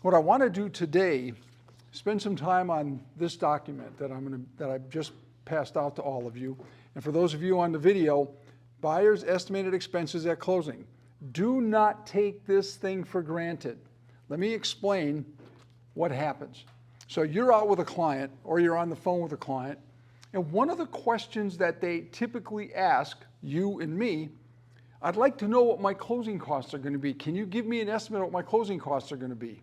What I want to do today, spend some time on this document that I've just passed out to all of you. And for those of you on the video, buyer's estimated expenses at closing. Do not take this thing for granted. Let me explain what happens. So you're out with a client or you're on the phone with a client, and one of the questions that they typically ask you and me, I'd like to know what my closing costs are going to be. Can you give me an estimate of what my closing costs are going to be?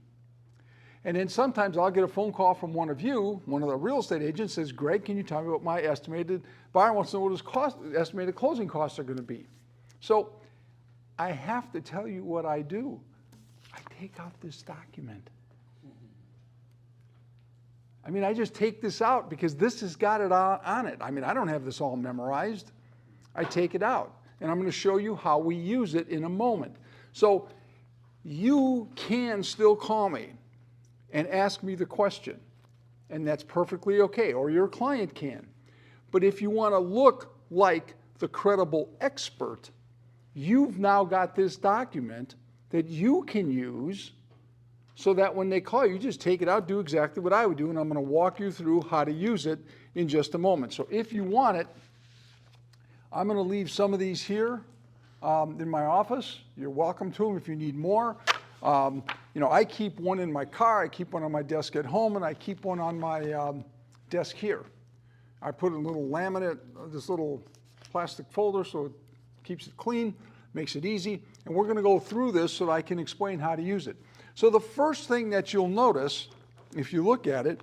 And then sometimes I'll get a phone call from one of you, one of the real estate agents says, Greg, can you tell me what my buyer wants to know what his estimated closing costs are going to be? So I have to tell you what I do. I take out this document. I mean, I just take this out because this has got it on it. I mean, I don't have this all memorized. I take it out, and I'm going to show you how we use it in a moment. So you can still call me and ask me the question, and that's perfectly okay, or your client can. But if you want to look like the credible expert, you've now got this document that you can use so that when they call you, just take it out, do exactly what I would do, and I'm going to walk you through how to use it in just a moment. So if you want it, I'm going to leave some of these here in my office. You're welcome to them if you need more. I keep one in my car, I keep one on my desk at home, and I keep one on my desk here. I put a little laminate, this little plastic folder, so it keeps it clean, makes it easy. And we're going to go through this so that I can explain how to use it. So the first thing that you'll notice, if you look at it,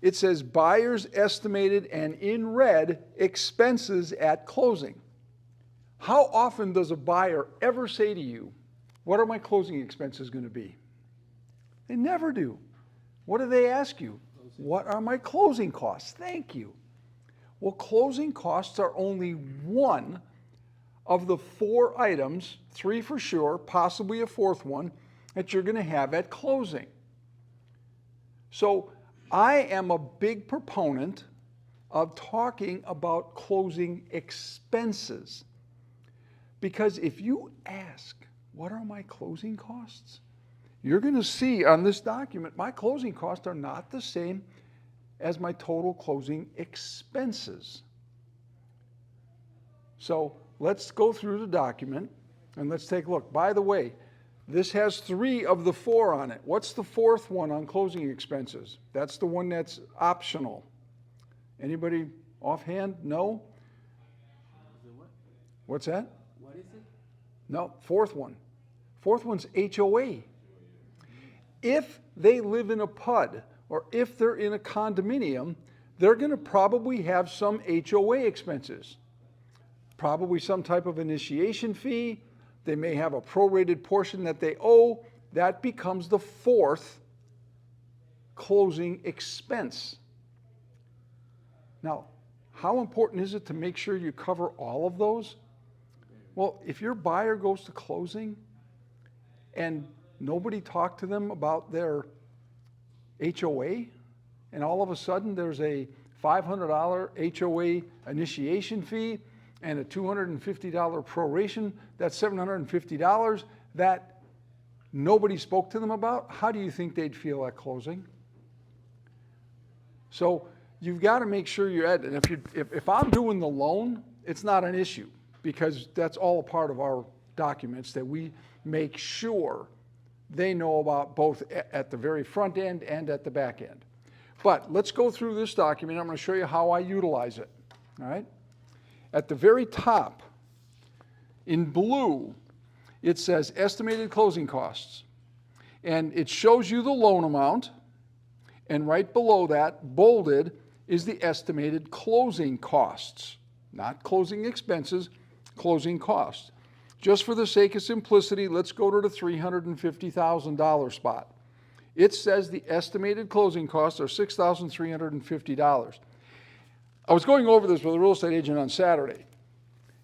it says buyer's estimated and in red expenses at closing. How often does a buyer ever say to you, what are my closing expenses going to be? They never do. What do they ask you? What are my closing costs? Thank you. Well, closing costs are only one of the 4 items, 3 for sure, possibly a 4th one, that you're going to have at closing. So I am a big proponent of talking about closing expenses, because if you ask, what are my closing costs? You're going to see on this document, my closing costs are not the same as my total closing expenses. So let's go through the document and let's take a look. By the way, this has 3 of the 4 on it. What's the 4th one on closing expenses? That's the one that's optional. Anybody offhand? No? What's that? What is it? No, 4th one. 4th one's HOA. If they live in a PUD or if they're in a condominium, they're going to probably have some HOA expenses. Probably some type of initiation fee. They may have a prorated portion that they owe. That becomes the 4th closing expense. Now, how important is it to make sure you cover all of those? Well, if your buyer goes to closing and nobody talked to them about their HOA, and all of a sudden there's a $500 HOA initiation fee and a $250 proration, that's $750 that nobody spoke to them about, how do you think they'd feel at closing? So you've got to make sure you're at it. And if I'm doing the loan, it's not an issue, because that's all a part of our documents that we make sure they know about, both at the very front end and at the back end. But let's go through this document. I'm going to show you how I utilize it. All right? At the very top, in blue, it says estimated closing costs. And it shows you the loan amount. And right below that, bolded, is the estimated closing costs. Not closing expenses, closing costs. Just for the sake of simplicity, let's go to the $350,000 spot. It says the estimated closing costs are $6,350. I was going over this with a real estate agent on Saturday.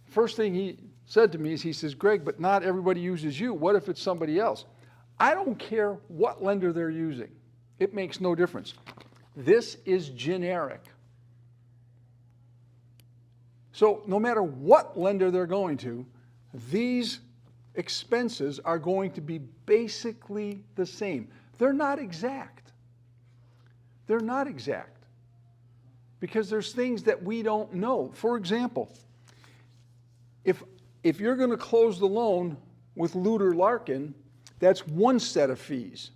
First thing he said to me is, he says, Greg, but not everybody uses you. What if it's somebody else? I don't care what lender they're using. It makes no difference. This is generic. So no matter what lender they're going to, these expenses are going to be basically the same. They're not exact. They're not exact because there's things that we don't know. For example, if you're going to close the loan with Luter Larkin, that's one set of fees.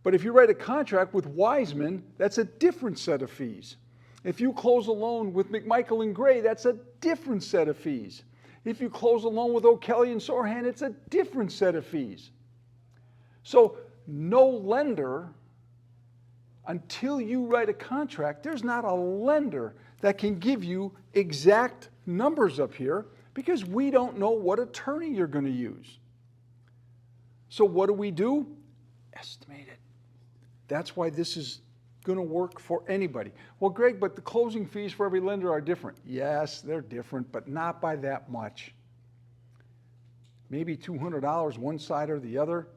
But if you write a contract with Wiseman, that's a different set of fees. If you close a loan with McMichael and Gray, that's a different set of fees. If you close a loan with O'Kelly and Sorhan, it's a different set of fees. So no lender, until you write a contract, there's not a lender that can give you exact numbers up here because we don't know what attorney you're going to use. So what do? Estimate it. That's why this is going to work for anybody. Well, Greg, but the closing fees for every lender are different. Yes, they're different, but not by that much. Maybe $200 one side or the other.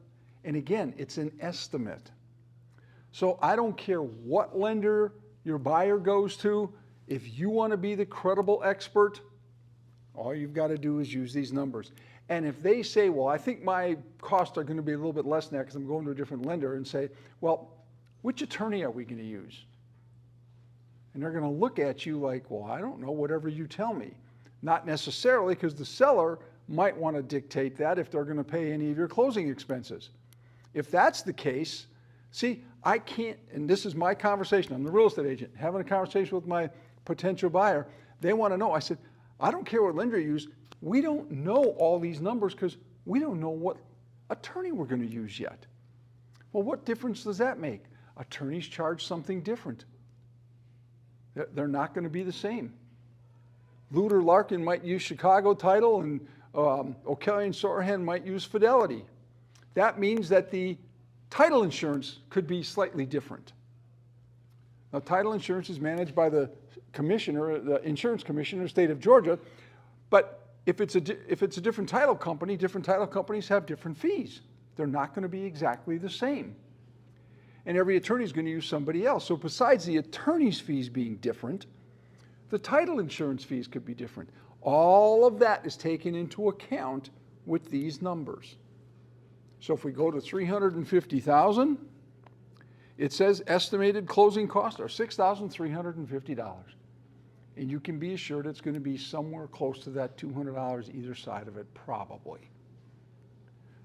And again, it's an estimate. So I don't care what lender your buyer goes to. If you want to be the credible expert, all you've got to do is use these numbers. And if they say, well, I think my costs are going to be a little bit less than that because I'm going to a different lender, and say, well, which attorney are we going to use? And they're going to look at you like, well, I don't know, whatever you tell me. Not necessarily, because the seller might want to dictate that if they're going to pay any of your closing expenses. If that's the case, see, I can't, and this is my conversation. I'm the real estate agent, having a conversation with my potential buyer. They want to know. I said, I don't care what lender you use. We don't know all these numbers because we don't know what attorney we're going to use yet. Well, what difference does that make? Attorneys charge something different. They're not going to be the same. Luter Larkin might use Chicago Title, and O'Kelly and Sorhan might use Fidelity. That means that the title insurance could be slightly different. Now, title insurance is managed by the commissioner, the insurance commissioner, state of Georgia, but if it's a different title company, different title companies have different fees. They're not going to be exactly the same. And every attorney is going to use somebody else. So besides the attorney's fees being different, the title insurance fees could be different. All of that is taken into account with these numbers. So if we go to $350,000, it says estimated closing costs are $6,350. And you can be assured it's going to be somewhere close to that $200 either side of it, probably.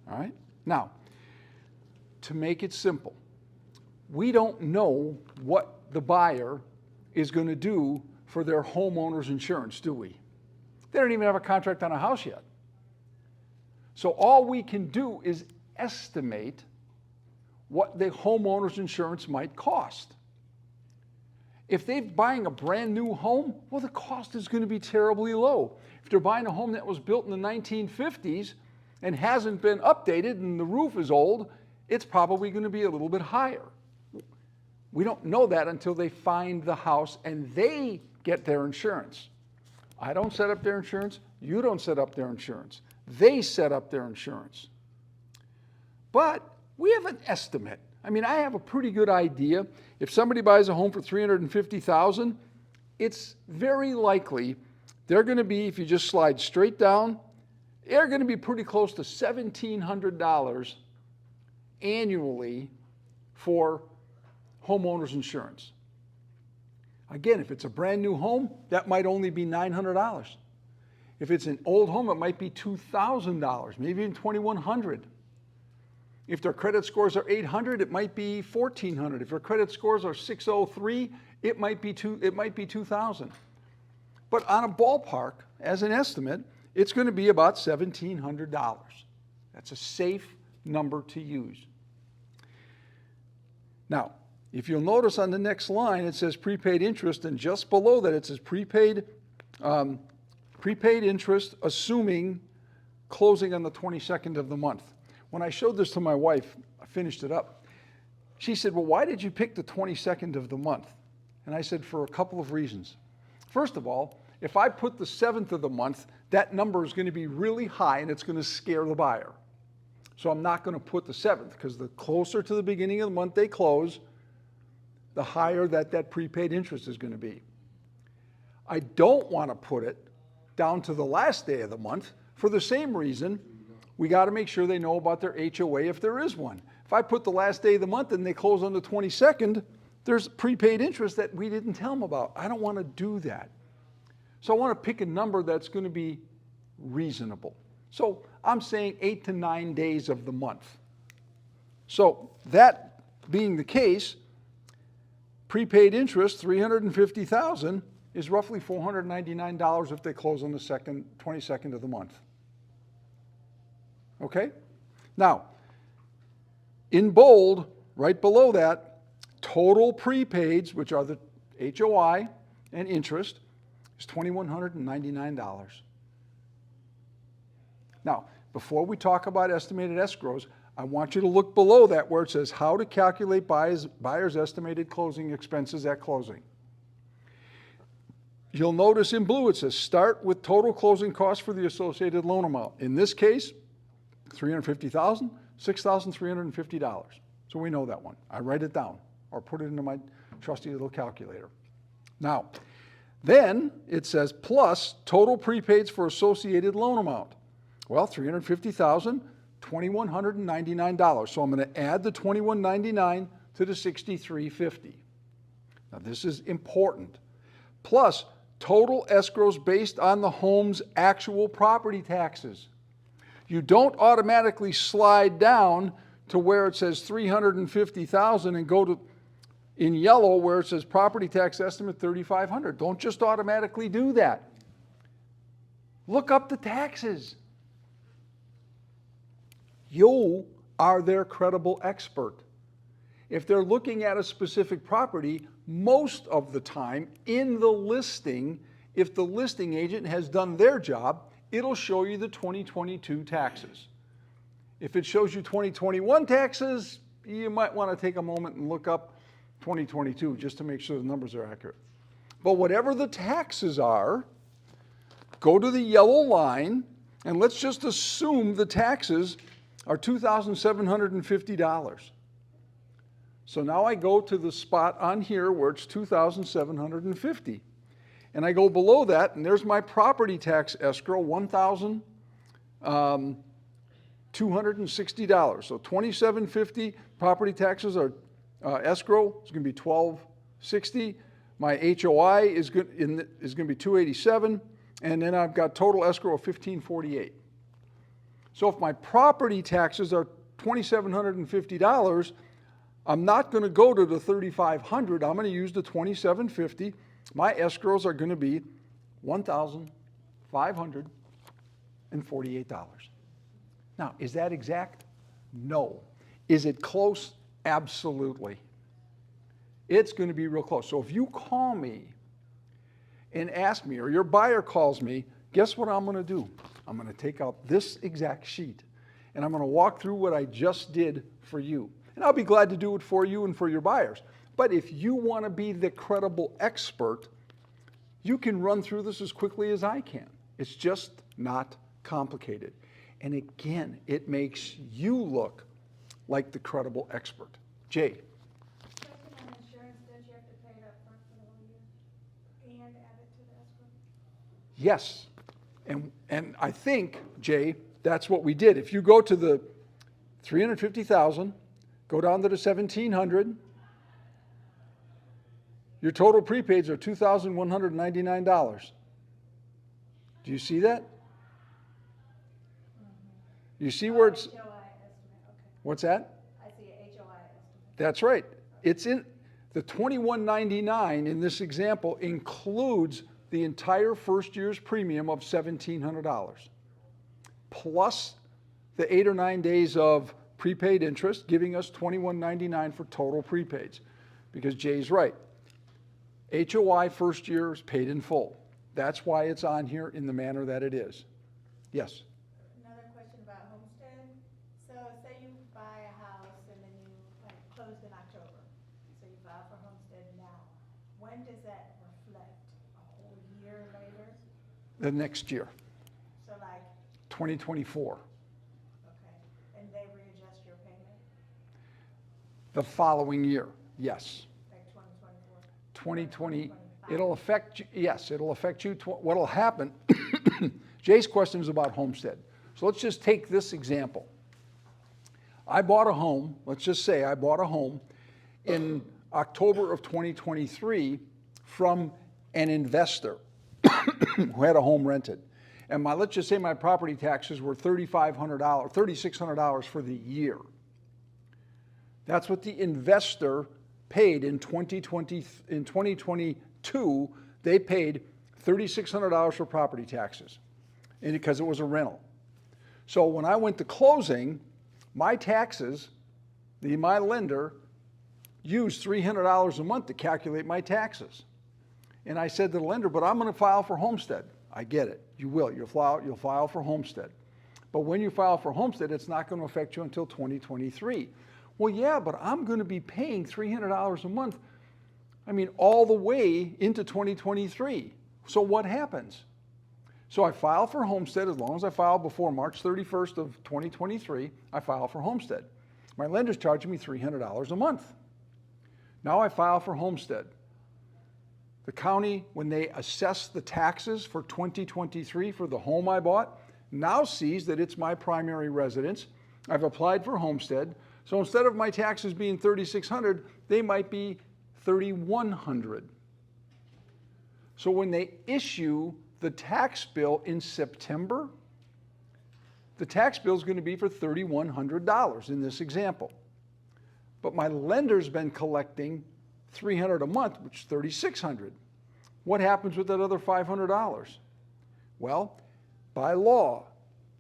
All right? Now, to make it simple, we don't know what the buyer is going to do for their homeowner's insurance, do we? They don't even have a contract on a house yet. So all we can do is estimate what the homeowner's insurance might cost. If they're buying a brand new home, well, the cost is going to be terribly low. If they're buying a home that was built in the 1950s and hasn't been updated and the roof is old, it's probably going to be a little bit higher. We don't know that until they find the house and they get their insurance. I don't set up their insurance. You don't set up their insurance. They set up their insurance. But we have an estimate. I mean, I have a pretty good idea. If somebody buys a home for $350,000, it's very likely they're going to be, if you just slide straight down, they're going to be pretty close to $1,700 annually for homeowners insurance. Again, if it's a brand new home, that might only be $900. If it's an old home, it might be $2,000, maybe even $2,100. If their credit scores are 800, it might be 1,400. If their credit scores are 603, it might be 2,000. But on a ballpark, as an estimate, it's going to be about $1,700. That's a safe number to use. Now, if you'll notice on the next line, it says prepaid interest, and just below that it says prepaid interest assuming closing on the 22nd of the month. When I showed this to my wife, I finished it up. She said, well, why did you pick the 22nd of the month? And I said, for a couple of reasons. First of all, if I put the 7th of the month, that number is going to be really high and it's going to scare the buyer. So I'm not going to put the 7th, because the closer to the beginning of the month they close, the higher that prepaid interest is going to be. I don't want to put it down to the last day of the month for the same reason. We got to make sure they know about their HOA if there is one. If I put the last day of the month and they close on the 22nd, there's prepaid interest that we didn't tell them about. I don't want to do that. So I want to pick a number that's going to be reasonable. So I'm saying 8 to 9 days of the month. So that being the case, prepaid interest, $350,000, is roughly $499 if they close on the 22nd of the month. Okay? Now, in bold, right below that, total prepaids, which are the HOI and interest, is $2,199. Now, before we talk about estimated escrows, I want you to look below that where it says how to calculate buyer's estimated closing expenses at closing. You'll notice in blue it says start with total closing costs for the associated loan amount. In this case, $350,000, $6,350. So we know that one. I write it down or put it into my trusty little calculator. Now, then it says plus total prepaids for associated loan amount. Well, $350,000, $2,199. So I'm going to add the $2,199 to the $6,350. Now this is important. Plus total escrows based on the home's actual property taxes. You don't automatically slide down to where it says $350,000 and go to in yellow where it says property tax estimate $3,500. Don't just automatically do that. Look up the taxes. You are their credible expert. If they're looking at a specific property, most of the time in the listing, if the listing agent has done their job, it'll show you the 2022 taxes. If it shows you 2021 taxes, you might want to take a moment and look up 2022 just to make sure the numbers are accurate. But whatever the taxes are, go to the yellow line and let's just assume the taxes are $2,750. So now I go to the spot on here where it's $2,750. And I go below that, and there's my property tax escrow, $1,260. So $2,750 property taxes are escrow. It's going to be $1,260. My HOI is going to be $287, and then I've got total escrow of $1,548. So if my property taxes are $2,750, I'm not going to go to the $3,500. I'm going to use the $2,750. My escrows are going to be $1,548. Now, is that exact? No. Is it close? Absolutely. It's going to be real close. So if you call me and ask me, or your buyer calls me, guess what I'm going to do? I'm going to take out this exact sheet, and I'm going to walk through what I just did for you. And I'll be glad to do it for you and for your buyers. But if you want to be the credible expert, you can run through this as quickly as I can. It's just not complicated. And again, it makes you look like the credible expert. Jay. On insurance, don't you have to pay it up front for the whole year and add it to the escrow? Yes. And I think, Jay, that's what we did. If you go to the $350,000, go down to the $1,700, your total prepaids are $2,199. Do you see that? You see where it's... HOI estimate, okay. What's that? I see a HOI estimate. That's right. It's in the $2,199 in this example includes the entire first year's premium of $1,700, plus the 8 or 9 days of prepaid interest, giving us $2,199 for total prepaids. Because Jay's right. HOI first year is paid in full. That's why it's on here in the manner that it is. Yes? Another question about homestead. So say you buy a house and then you closed in October. So you file for homestead now. When does that reflect? A whole year later? The next year, So like, 2024. okay, and they readjust your payment, The following year, yes. like 2024? 2020, it'll affect you, yes, it'll affect you. What'll happen, Jay's question is about homestead. So let's just take this example. I bought a home, let's just say I bought a home in October of 2023 from an investor who had a home rented. And let's just say my property taxes were $3,600 for the year. That's what the investor paid in 2020. In 2022, they paid $3,600 for property taxes, and because it was a rental. So when I went to closing, my taxes, my lender used $300 a month to calculate my taxes. And I said to the lender, but I'm going to file for homestead. I get it. You will. You'll file for homestead. But when you file for homestead, it's not going to affect you until 2023. Well, yeah, but I'm going to be paying $300 a month, all the way into 2023. So what happens? So I file for homestead. As long as I file before March 31st of 2023, I file for homestead. My lender's charging me $300 a month. Now I file for homestead. The county, when they assess the taxes for 2023 for the home I bought, now sees that it's my primary residence. I've applied for homestead. So instead of my taxes being $3,600, they might be $3,100. So when they issue the tax bill in September, the tax bill is going to be for $3,100 in this example. But my lender's been collecting $300 a month, which is $3,600. What happens with that other $500? Well, by law,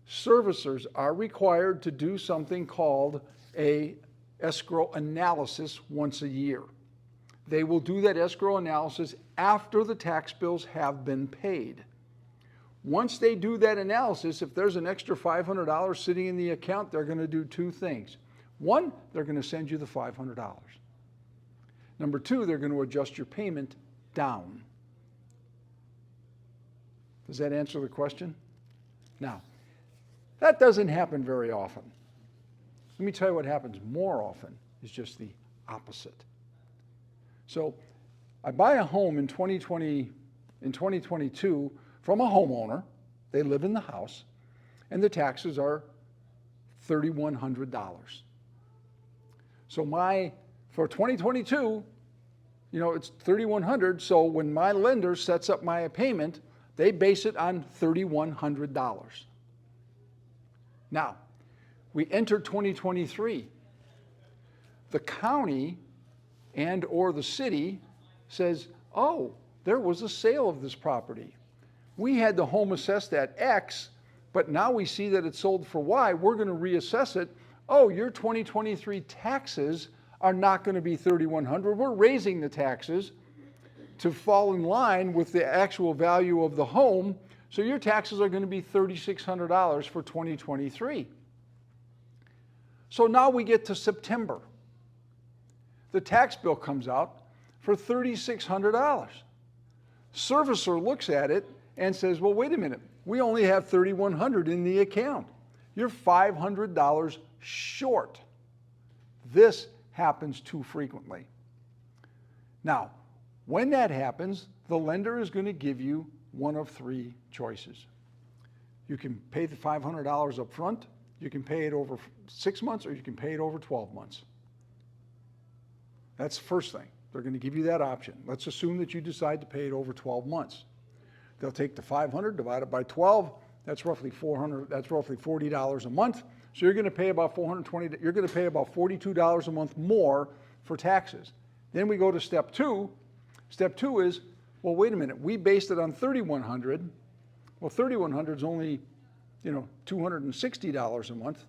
servicers are required to do something called a escrow analysis once a year. They will do that escrow analysis after the tax bills have been paid. Once they do that analysis, if there's an extra $500 sitting in the account, they're going to do two things. One, they're going to send you the $500. Number two, they're going to adjust your payment down. Does that answer the question? Now, that doesn't happen very often. Let me tell you what happens more often is just the opposite. So I buy a home in 2022 from a homeowner. They live in the house, and the taxes are $3,100. So for 2022, it's $3,100. So when my lender sets up my payment, they base it on $3,100. Now, we enter 2023. The county and or the city says, oh, there was a sale of this property. We had the home assessed at X, but now we see that it's sold for Y. We're going to reassess it. Oh, your 2023 taxes are not going to be $3,100. We're raising the taxes to fall in line with the actual value of the home. So your taxes are going to be $3,600 for 2023. So now we get to September. The tax bill comes out for $3,600. Servicer looks at it and says, well, wait a minute. We only have $3,100 in the account. You're $500 short. This happens too frequently. Now, when that happens, the lender is going to give you one of three choices. You can pay the $500 up front, you can pay it over 6 months, or you can pay it over 12 months. That's the first thing. They're going to give you that option. Let's assume that you decide to pay it over 12 months. They'll take the $500, divide it by 12. That's roughly $400. That's roughly $40 a month. So you're going to pay about $420. You're going to pay about $42 a month more for taxes. Then we go to step two. Step two is, well, wait a minute. We based it on $3,100. Well, $3,100 is only, $260 a month.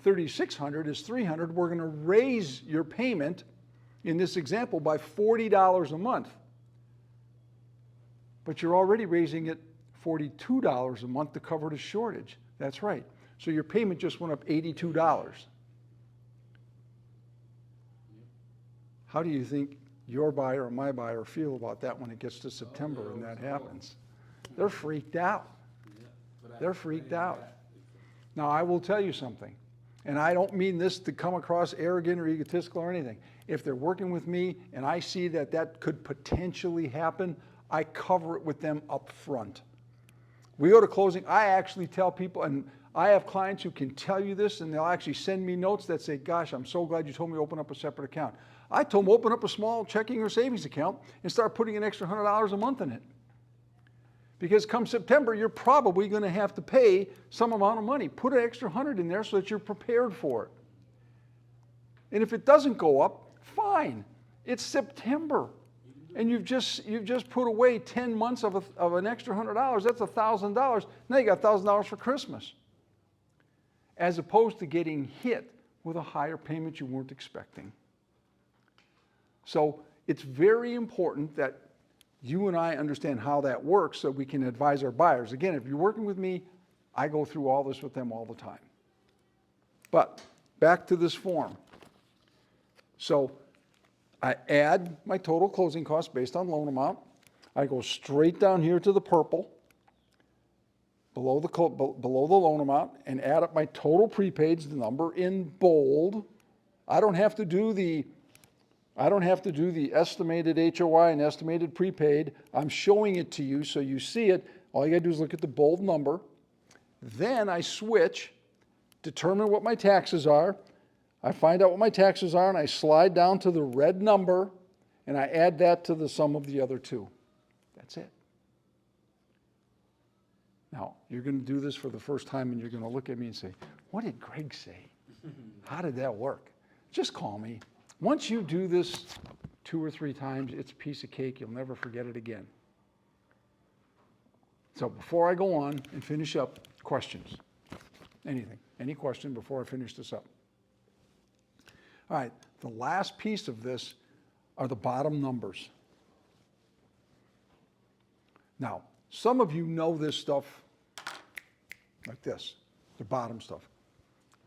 $3,600 is $300. We're going to raise your payment in this example by $40 a month. But you're already raising it $42 a month to cover the shortage. That's right. So your payment just went up $82. How do you think your buyer or my buyer feel about that when it gets to September and that happens? They're freaked out. They're freaked out. Now, I will tell you something, and I don't mean this to come across arrogant or egotistical or anything. If they're working with me and I see that that could potentially happen, I cover it with them up front. We go to closing. I actually tell people, and I have clients who can tell you this, and they'll actually send me notes that say, gosh, I'm so glad you told me to open up a separate account. I told them open up a small checking or savings account and start putting an extra $100 a month in it. Because come September, you're probably going to have to pay some amount of money. Put an extra 100 in there so that you're prepared for it. And if it doesn't go up, fine. It's September. And you've just put away 10 months of an extra $100. That's $1,000. Now you got $1,000 for Christmas. As opposed to getting hit with a higher payment you weren't expecting. So it's very important that you and I understand how that works so we can advise our buyers. Again, if you're working with me, I go through all this with them all the time. But back to this form. So I add my total closing costs based on loan amount. I go straight down here to the purple, below the loan amount, and add up my total prepaids, the number in bold. I don't have to do the estimated HOI and estimated prepaid. I'm showing it to you so you see it. All you gotta do is look at the bold number. Then I switch, determine what my taxes are. I find out what my taxes are and I slide down to the red number and I add that to the sum of the other two. That's it. Now, you're going to do this for the first time and you're going to look at me and say, what did Greg say? How did that work? Just call me. Once you do this 2 or 3 times, it's a piece of cake. You'll never forget it again. So before I go on and finish up, questions? Anything? Any question before I finish this up? All right, the last piece of this are the bottom numbers. Now, some of you know this stuff like this, the bottom stuff.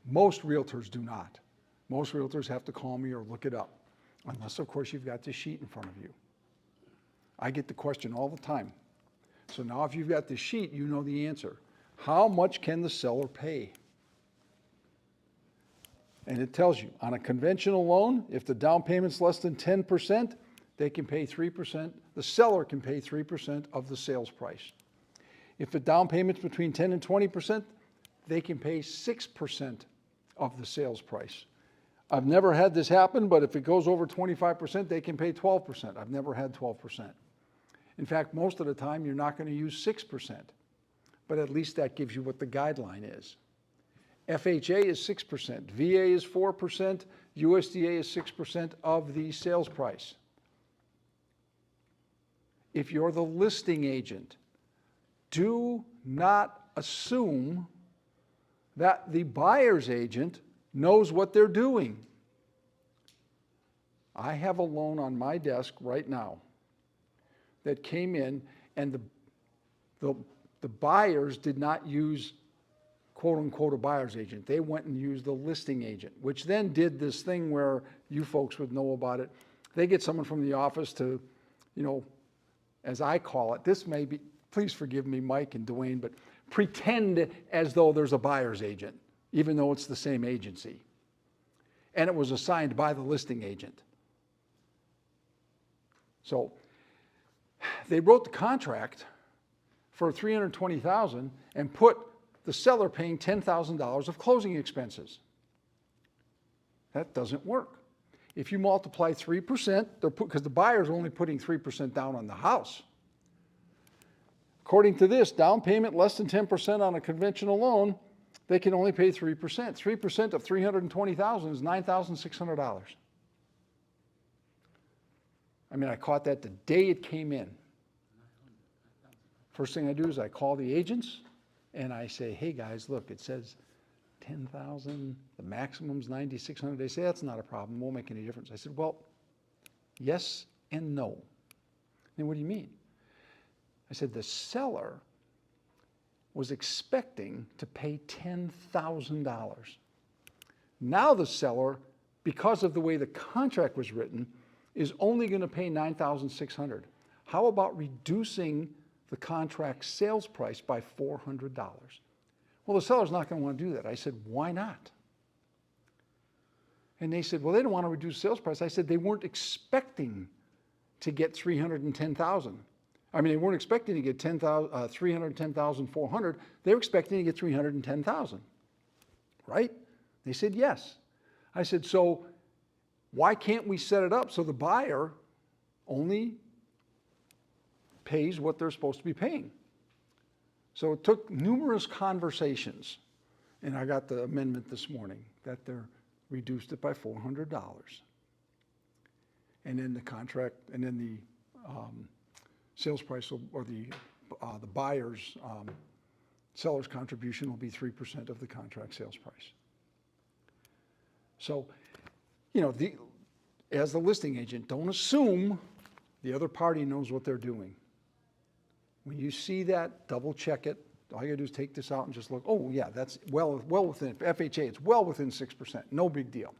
Most realtors do not. Most realtors have to call me or look it up, unless, of course, you've got this sheet in front of you. I get the question all the time. So now if you've got this sheet, you know the answer. How much can the seller pay? And it tells you, on a conventional loan, if the down payment's less than 10%, they can pay 3%. The seller can pay 3% of the sales price. If the down payment's between 10 and 20%, they can pay 6% of the sales price. I've never had this happen, but if it goes over 25%, they can pay 12%. I've never had 12%. In fact, most of the time, you're not going to use 6%, but at least that gives you what the guideline is. FHA is 6%, VA is 4%, USDA is 6% of the sales price. If you're the listing agent, do not assume that the buyer's agent knows what they're doing. I have a loan on my desk right now that came in, and the buyers did not use quote unquote a buyer's agent. They went and used the listing agent, which then did this thing where you folks would know about it. They get someone from the office to, as I call it, this may be, please forgive me, Mike and Dwayne, but pretend as though there's a buyer's agent, even though it's the same agency. And it was assigned by the listing agent. So they wrote the contract for $320,000 and put the seller paying $10,000 of closing expenses. That doesn't work. If you multiply 3%, because the buyer's only putting 3% down on the house. According to this, down payment less than 10% on a conventional loan, they can only pay 3%. 3% of $320,000 is $9,600. I mean, I caught that the day it came in. First thing I do is I call the agents and I say, hey guys, look, it says 10,000, the maximum's 9,600. They say, that's not a problem, won't make any difference. I said, well, yes and no. Then what do you mean? I said, the seller was expecting to pay $10,000. Now the seller, because of the way the contract was written, is only going to pay $9,600. How about reducing the contract sales price by $400? Well, the seller's not going to want to do that. I said, why not? And they said, well, they don't want to reduce sales price. I said, they weren't expecting to get $310,000. I mean, they weren't expecting to get 310,400. They were expecting to get 310,000, right? They said yes. I said, so why can't we set it up so the buyer only pays what they're supposed to be paying? So it took numerous conversations, and I got the amendment this morning that they're reduced it by $400. And then the contract, and then the sales price or the buyer's seller's contribution will be 3% of the contract sales price. So, you know, as the listing agent, don't assume the other party knows what they're doing. When you see that, double check it. All you gotta do is take this out and just look, oh yeah, that's well within, FHA, it's well within 6%, no big deal.